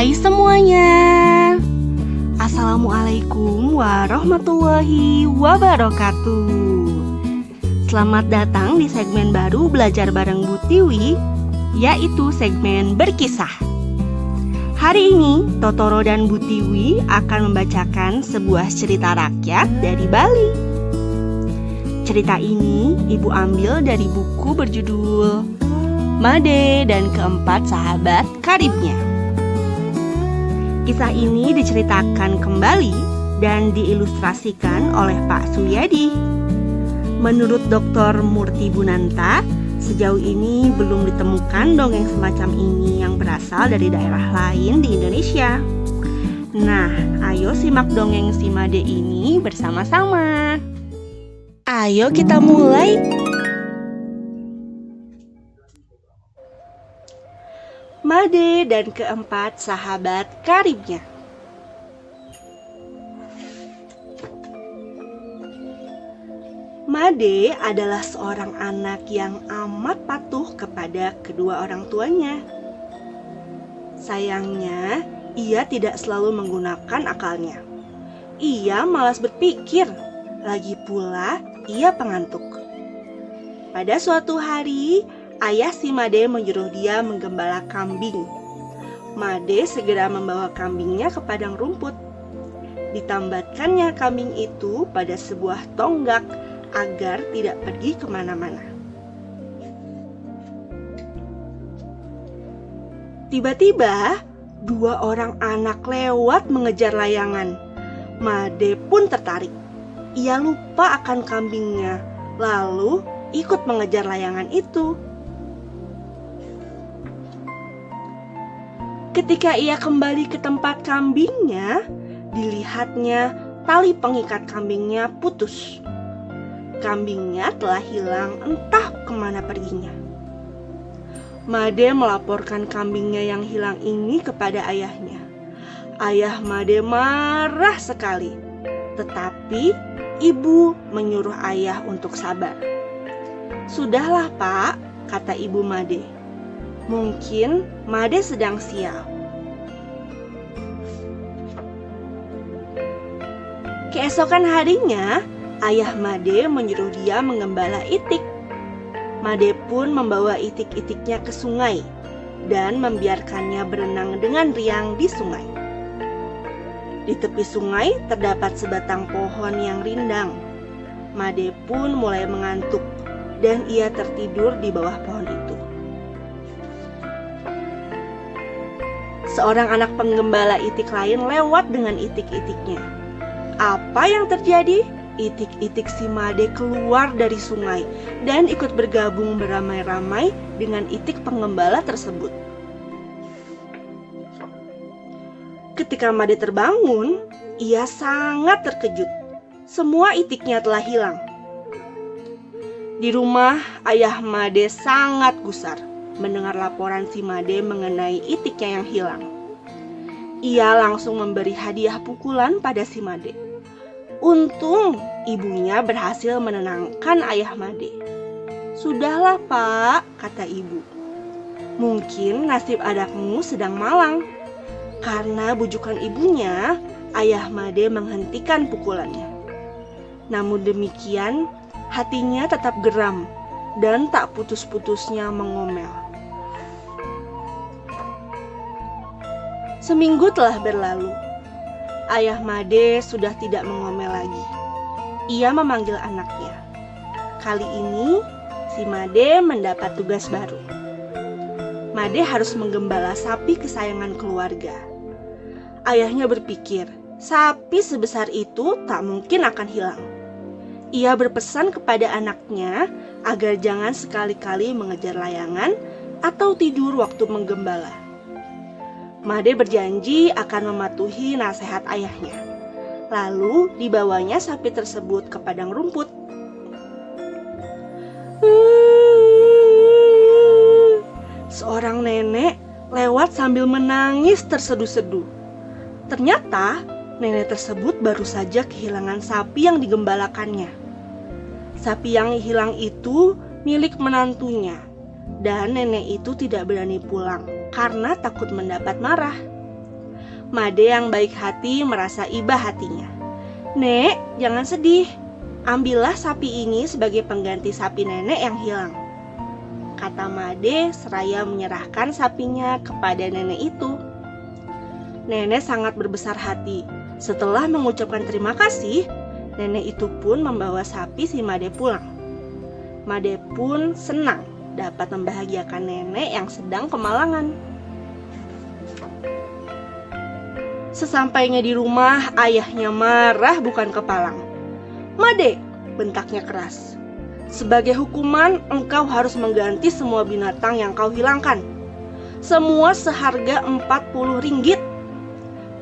Hai semuanya, Assalamualaikum warahmatullahi wabarakatuh. Selamat datang di segmen baru Belajar Bareng Bu Tiwi, yaitu segmen berkisah. Hari ini Totoro dan Bu Tiwi akan membacakan sebuah cerita rakyat dari Bali. Cerita ini ibu ambil dari buku berjudul Made dan Keempat Sahabat Karibnya. Kisah ini diceritakan kembali dan diilustrasikan oleh Pak Suyadi. Menurut Dr. Murti Bunanta, sejauh ini belum ditemukan dongeng semacam ini yang berasal dari daerah lain di Indonesia. Nah, ayo simak dongeng si Made ini bersama-sama. Ayo kita mulai. Made dan Keempat Sahabat Karibnya. Made adalah seorang anak yang amat patuh kepada kedua orang tuanya. Sayangnya, ia tidak selalu menggunakan akalnya. Ia malas berpikir, lagi pula ia pengantuk. Pada suatu hari, ayah si Made menyuruh dia menggembala kambing. Made segera membawa kambingnya ke padang rumput. Ditambatkannya kambing itu pada sebuah tonggak agar tidak pergi kemana-mana. Tiba-tiba, dua orang anak lewat mengejar layangan. Made pun tertarik. Ia lupa akan kambingnya, lalu ikut mengejar layangan itu. Ketika ia kembali ke tempat kambingnya, dilihatnya tali pengikat kambingnya putus. Kambingnya telah hilang entah kemana perginya. Made melaporkan kambingnya yang hilang ini kepada ayahnya. Ayah Made marah sekali, tetapi ibu menyuruh ayah untuk sabar. "Sudahlah, Pak," kata ibu Made. "Mungkin Made sedang sial." Keesokan harinya, ayah Made menyuruh dia menggembala itik. Made pun membawa itik-itiknya ke sungai dan membiarkannya berenang dengan riang di sungai. Di tepi sungai terdapat sebatang pohon yang rindang. Made pun mulai mengantuk dan ia tertidur di bawah pohon itu. Seorang anak penggembala itik lain lewat dengan itik-itiknya. Apa yang terjadi? Itik-itik si Made keluar dari sungai dan ikut bergabung beramai-ramai dengan itik penggembala tersebut. Ketika Made terbangun, ia sangat terkejut. Semua itiknya telah hilang. Di rumah, ayah Made sangat gusar mendengar laporan si Made mengenai itiknya yang hilang. Ia langsung memberi hadiah pukulan pada si Made. Untung ibunya berhasil menenangkan ayah Made. "Sudahlah, Pak," kata ibu. "Mungkin nasib anakmu sedang malang." Karena bujukan ibunya, ayah Made menghentikan pukulannya. Namun demikian, hatinya tetap geram dan tak putus-putusnya mengomel. Seminggu telah berlalu. Ayah Made sudah tidak mengomel lagi. Ia memanggil anaknya. Kali ini, si Made mendapat tugas baru. Made harus menggembala sapi kesayangan keluarga. Ayahnya berpikir, sapi sebesar itu tak mungkin akan hilang. Ia berpesan kepada anaknya agar jangan sekali-kali mengejar layangan atau tidur waktu menggembala. Made berjanji akan mematuhi nasihat ayahnya. Lalu dibawanya sapi tersebut ke padang rumput. Seorang nenek lewat sambil menangis terseduh-seduh. Ternyata nenek tersebut baru saja kehilangan sapi yang digembalakannya. Sapi yang hilang itu milik menantunya, dan nenek itu tidak berani pulang karena takut mendapat marah. Made yang baik hati merasa iba hatinya. "Nek, jangan sedih. Ambillah sapi ini sebagai pengganti sapi nenek yang hilang," kata Made seraya menyerahkan sapinya kepada nenek itu. Nenek sangat berbesar hati. Setelah mengucapkan terima kasih, nenek itu pun membawa sapi si Made pulang. Made pun senang dapat membahagiakan nenek yang sedang kemalangan. Sesampainya di rumah, ayahnya marah bukan kepalang. "Made," bentaknya keras, "sebagai hukuman engkau harus mengganti semua binatang yang kau hilangkan. Semua seharga 40 ringgit.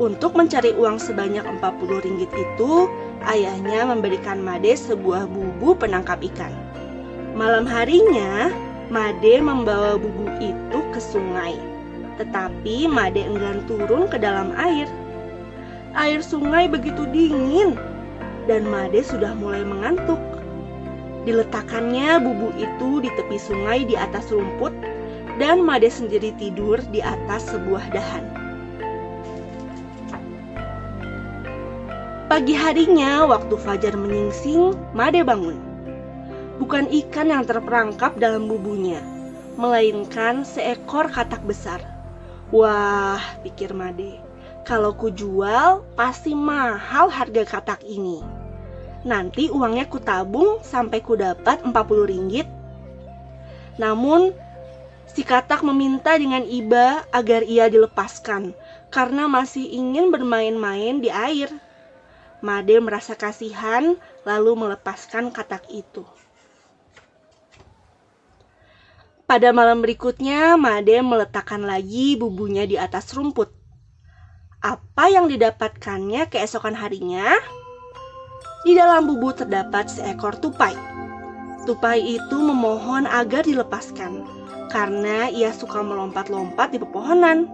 Untuk mencari uang sebanyak 40 ringgit itu, ayahnya memberikan Made sebuah bubu penangkap ikan. Malam harinya, Made membawa bubu itu ke sungai. Tetapi Made enggan turun ke dalam air. Air sungai begitu dingin dan Made sudah mulai mengantuk. Diletakkannya bubu itu di tepi sungai di atas rumput dan Made sendiri tidur di atas sebuah dahan. Pagi harinya waktu fajar menyingsing, Made bangun. Bukan ikan yang terperangkap dalam bubunya, melainkan seekor katak besar. "Wah," pikir Made, "kalau kujual pasti mahal harga katak ini. Nanti uangnya kutabung sampai kudapat 40 ringgit." Namun si katak meminta dengan iba agar ia dilepaskan karena masih ingin bermain-main di air. Made merasa kasihan lalu melepaskan katak itu. Pada malam berikutnya, Made meletakkan lagi bubunya di atas rumput. Apa yang didapatkannya keesokan harinya? Di dalam bubu terdapat seekor tupai. Tupai itu memohon agar dilepaskan karena ia suka melompat-lompat di pepohonan.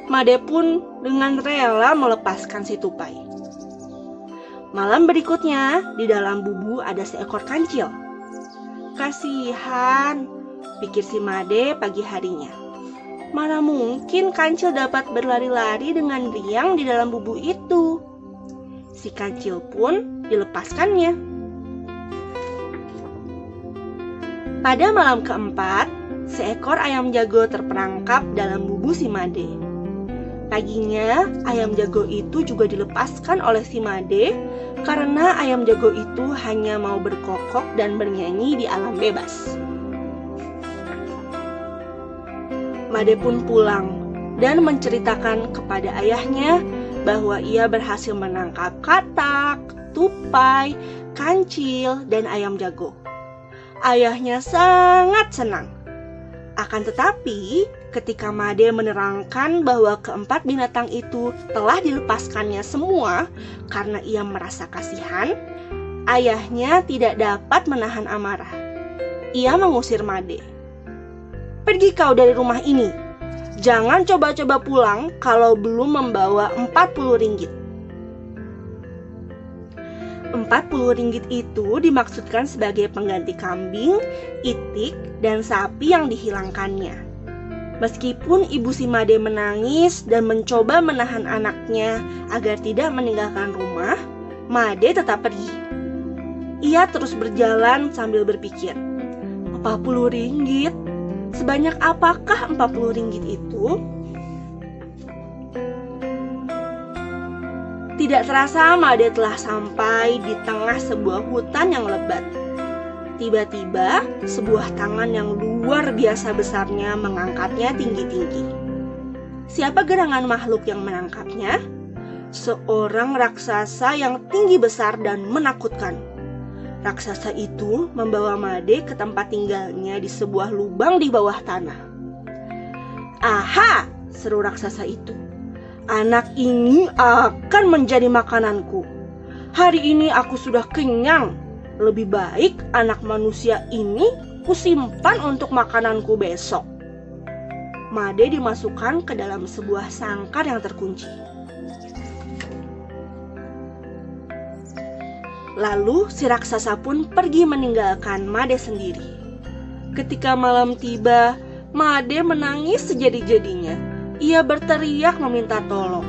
Made pun dengan rela melepaskan si tupai. Malam berikutnya, di dalam bubu ada seekor kancil. "Kasihan," pikir si Made pagi harinya. "Mana mungkin kancil dapat berlari-lari dengan riang di dalam bubu itu." Si kancil pun dilepaskannya. Pada malam keempat, seekor ayam jago terperangkap dalam bubu si Made. Paginya, ayam jago itu juga dilepaskan oleh si Made karena ayam jago itu hanya mau berkokok dan bernyanyi di alam bebas. Made pun pulang dan menceritakan kepada ayahnya bahwa ia berhasil menangkap katak, tupai, kancil, dan ayam jago. Ayahnya sangat senang. Akan tetapi, ketika Made menerangkan bahwa keempat binatang itu telah dilepaskannya semua karena ia merasa kasihan, ayahnya tidak dapat menahan amarah. Ia mengusir Made. "Pergi kau dari rumah ini. Jangan coba-coba pulang kalau belum membawa 40 ringgit. 40 ringgit itu dimaksudkan sebagai pengganti kambing, itik, dan sapi yang dihilangkannya. Meskipun ibu si Made menangis dan mencoba menahan anaknya agar tidak meninggalkan rumah, Made tetap pergi. Ia terus berjalan sambil berpikir, 40 ringgit? Sebanyak apakah 40 ringgit itu? Tidak terasa Made telah sampai di tengah sebuah hutan yang lebat. Tiba-tiba sebuah tangan yang luar biasa besarnya mengangkatnya tinggi-tinggi. Siapa gerangan makhluk yang menangkapnya? Seorang raksasa yang tinggi besar dan menakutkan. Raksasa itu membawa Made ke tempat tinggalnya di sebuah lubang di bawah tanah. "Aha!" seru raksasa itu. "Anak ini akan menjadi makananku. Hari ini aku sudah kenyang. Lebih baik anak manusia ini kusimpan untuk makananku besok." Made dimasukkan ke dalam sebuah sangkar yang terkunci. Lalu si raksasa pun pergi meninggalkan Made sendiri. Ketika malam tiba, Made menangis sejadi-jadinya. Ia berteriak meminta tolong.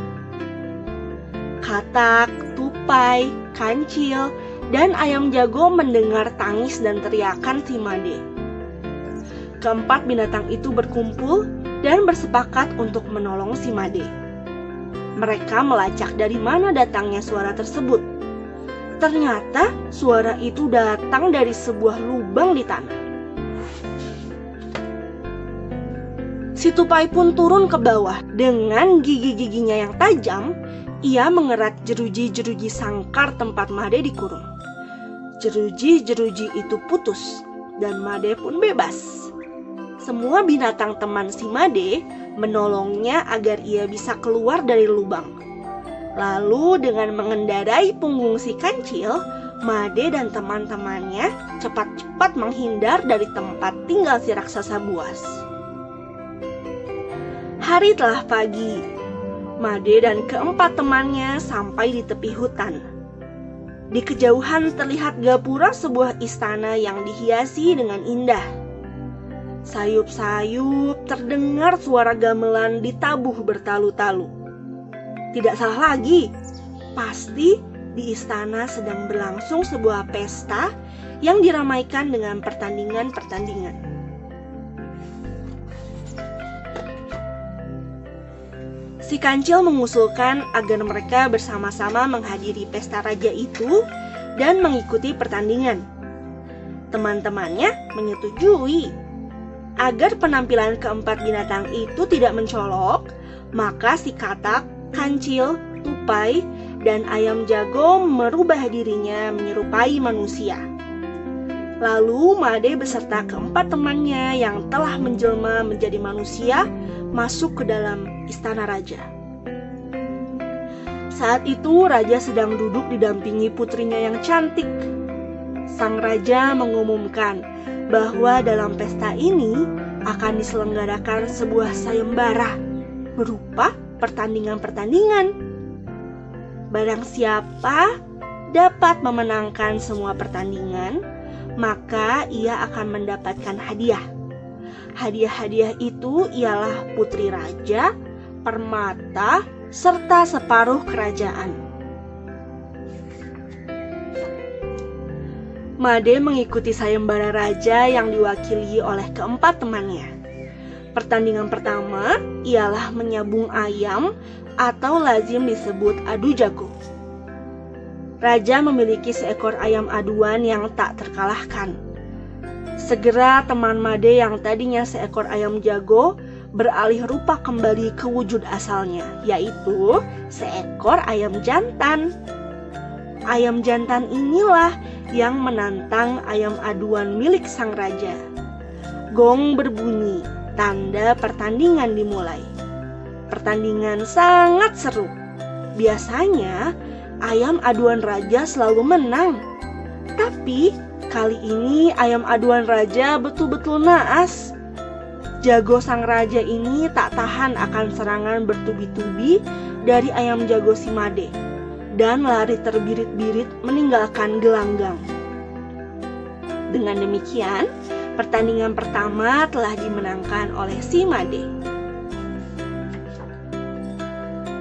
Katak, Tupai, Kancil, dan Ayam Jago mendengar tangis dan teriakan si Made. Keempat binatang itu berkumpul dan bersepakat untuk menolong si Made. Mereka melacak dari mana datangnya suara tersebut. Ternyata suara itu datang dari sebuah lubang di tanah. Si Tupai pun turun ke bawah. Dengan gigi-giginya yang tajam, ia mengerat jeruji-jeruji sangkar tempat Made dikurung. Jeruji-jeruji itu putus dan Made pun bebas. Semua binatang teman si Made menolongnya agar ia bisa keluar dari lubang. Lalu dengan mengendarai punggung si Kancil, Made dan teman-temannya cepat-cepat menghindar dari tempat tinggal si raksasa buas. Hari telah pagi. Made dan keempat temannya sampai di tepi hutan. Di kejauhan terlihat gapura sebuah istana yang dihiasi dengan indah. Sayup-sayup terdengar suara gamelan ditabuh bertalu-talu. Tidak salah lagi, pasti di istana sedang berlangsung sebuah pesta yang diramaikan dengan pertandingan-pertandingan. Si Kancil mengusulkan agar mereka bersama-sama menghadiri pesta raja itu dan mengikuti pertandingan. Teman-temannya menyetujui. Agar penampilan keempat binatang itu tidak mencolok, maka si Katak, Kancil, Tupai, dan Ayam Jago merubah dirinya menyerupai manusia. Lalu Made beserta keempat temannya yang telah menjelma menjadi manusia masuk ke dalam istana raja. Saat itu raja sedang duduk didampingi putrinya yang cantik. Sang raja mengumumkan bahwa dalam pesta ini akan diselenggarakan sebuah sayembara berupa pertandingan-pertandingan. Barang siapa dapat memenangkan semua pertandingan, maka ia akan mendapatkan hadiah. Hadiah-hadiah itu ialah putri raja, permata, serta separuh kerajaan. Made mengikuti sayembara raja yang diwakili oleh keempat temannya. Pertandingan pertama ialah menyabung ayam atau lazim disebut adu jago. Raja memiliki seekor ayam aduan yang tak terkalahkan. Segera teman Made yang tadinya seekor ayam jago beralih rupa kembali ke wujud asalnya, yaitu seekor ayam jantan. Ayam jantan inilah yang menantang ayam aduan milik sang raja. Gong berbunyi, tanda pertandingan dimulai. Pertandingan sangat seru. Biasanya ayam aduan raja selalu menang. Tapi kali ini ayam aduan raja betul-betul naas. Jago sang raja ini tak tahan akan serangan bertubi-tubi dari ayam jago si Made dan lari terbirit-birit meninggalkan gelanggang. Dengan demikian, pertandingan pertama telah dimenangkan oleh si Made.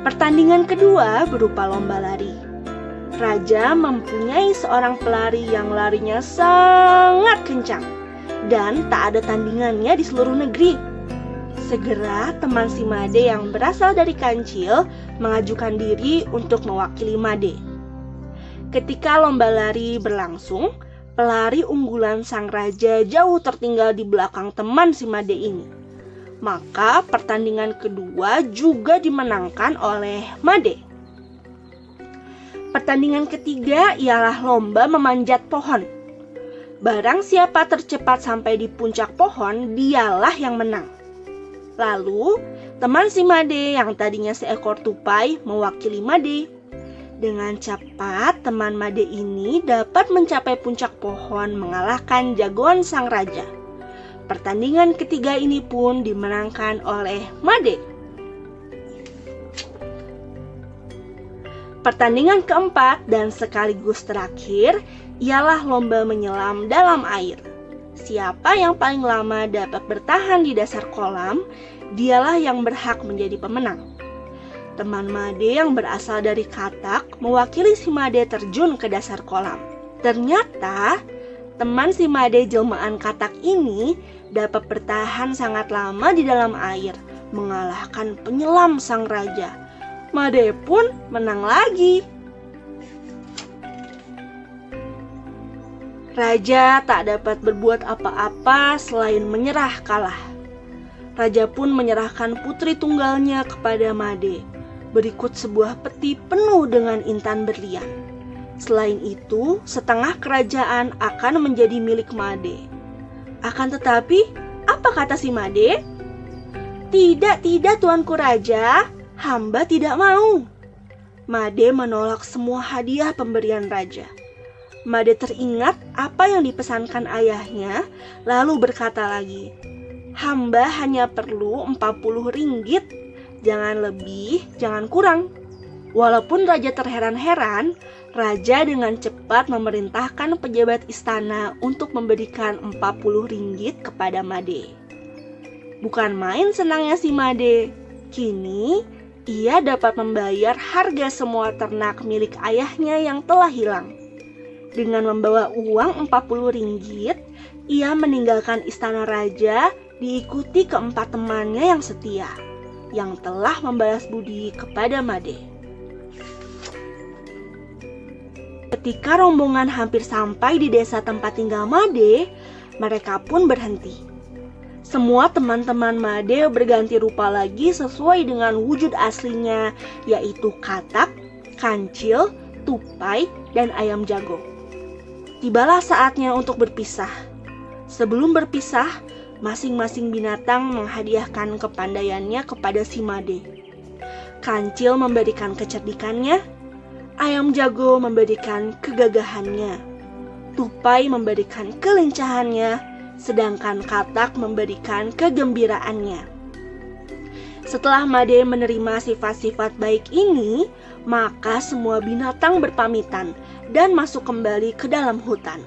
Pertandingan kedua berupa lomba lari. Raja mempunyai seorang pelari yang larinya sangat kencang dan tak ada tandingannya di seluruh negeri. Segera teman si Made yang berasal dari Kancil mengajukan diri untuk mewakili Made. Ketika lomba lari berlangsung, pelari unggulan sang raja jauh tertinggal di belakang teman si Made ini. Maka pertandingan kedua juga dimenangkan oleh Made. Pertandingan ketiga ialah lomba memanjat pohon. Barang siapa tercepat sampai di puncak pohon, dialah yang menang. Lalu, teman si Made yang tadinya seekor tupai mewakili Made. Dengan cepat, teman Made ini dapat mencapai puncak pohon mengalahkan jagoan sang raja. Pertandingan ketiga ini pun dimenangkan oleh Made. Pertandingan keempat dan sekaligus terakhir ialah lomba menyelam dalam air. Siapa yang paling lama dapat bertahan di dasar kolam, dialah yang berhak menjadi pemenang. Teman Made yang berasal dari katak mewakili si Made terjun ke dasar kolam. Ternyata teman si Made jelmaan katak ini dapat bertahan sangat lama di dalam air, mengalahkan penyelam sang raja. Made pun menang lagi. Raja tak dapat berbuat apa-apa selain menyerah kalah. Raja pun menyerahkan putri tunggalnya kepada Made. Berikut sebuah peti penuh dengan intan berlian. Selain itu, setengah kerajaan akan menjadi milik Made. Akan tetapi, apa kata si Made? Tidak, Tuanku Raja, hamba tidak mau. Made menolak semua hadiah pemberian raja. Made teringat apa yang dipesankan ayahnya, lalu berkata lagi, hamba hanya perlu 40 ringgit, jangan lebih, jangan kurang. Walaupun raja terheran-heran, raja dengan cepat memerintahkan pejabat istana untuk memberikan 40 ringgit kepada Made. Bukan main senangnya si Made. Kini, ia dapat membayar harga semua ternak milik ayahnya yang telah hilang. Dengan membawa uang 40 ringgit, ia meninggalkan istana raja diikuti keempat temannya yang setia, yang telah membalas budi kepada Made. Ketika rombongan hampir sampai di desa tempat tinggal Made, mereka pun berhenti. Semua teman-teman Made berganti rupa lagi sesuai dengan wujud aslinya, yaitu katak, kancil, tupai, dan ayam jago. Tibalah saatnya untuk berpisah. Sebelum berpisah, masing-masing binatang menghadiahkan kepandaiannya kepada si Made. Kancil memberikan kecerdikannya, ayam jago memberikan kegagahannya, tupai memberikan kelincahannya, sedangkan katak memberikan kegembiraannya. Setelah Made menerima sifat-sifat baik ini, maka semua binatang berpamitan dan masuk kembali ke dalam hutan.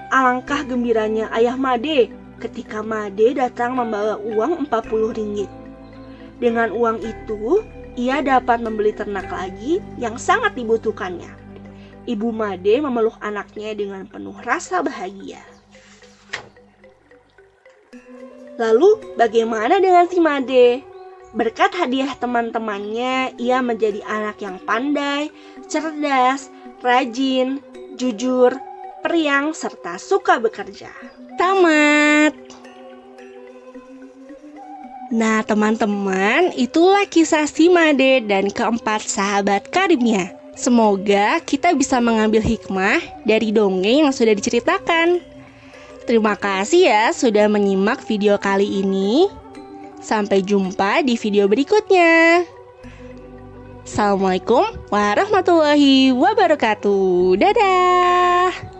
Alangkah gembiranya ayah Made ketika Made datang membawa uang 40 ringgit. Dengan uang itu, ia dapat membeli ternak lagi yang sangat dibutuhkannya. Ibu Made memeluk anaknya dengan penuh rasa bahagia. Lalu, bagaimana dengan si Made? Berkat hadiah teman-temannya, ia menjadi anak yang pandai, cerdas, rajin, jujur, periang, serta suka bekerja. Tamat. Nah, teman-teman, itulah kisah si Made dan keempat sahabat karibnya. Semoga kita bisa mengambil hikmah dari dongeng yang sudah diceritakan. Terima kasih ya sudah menyimak video kali ini. Sampai jumpa di video berikutnya. Assalamualaikum warahmatullahi wabarakatuh. Dadah.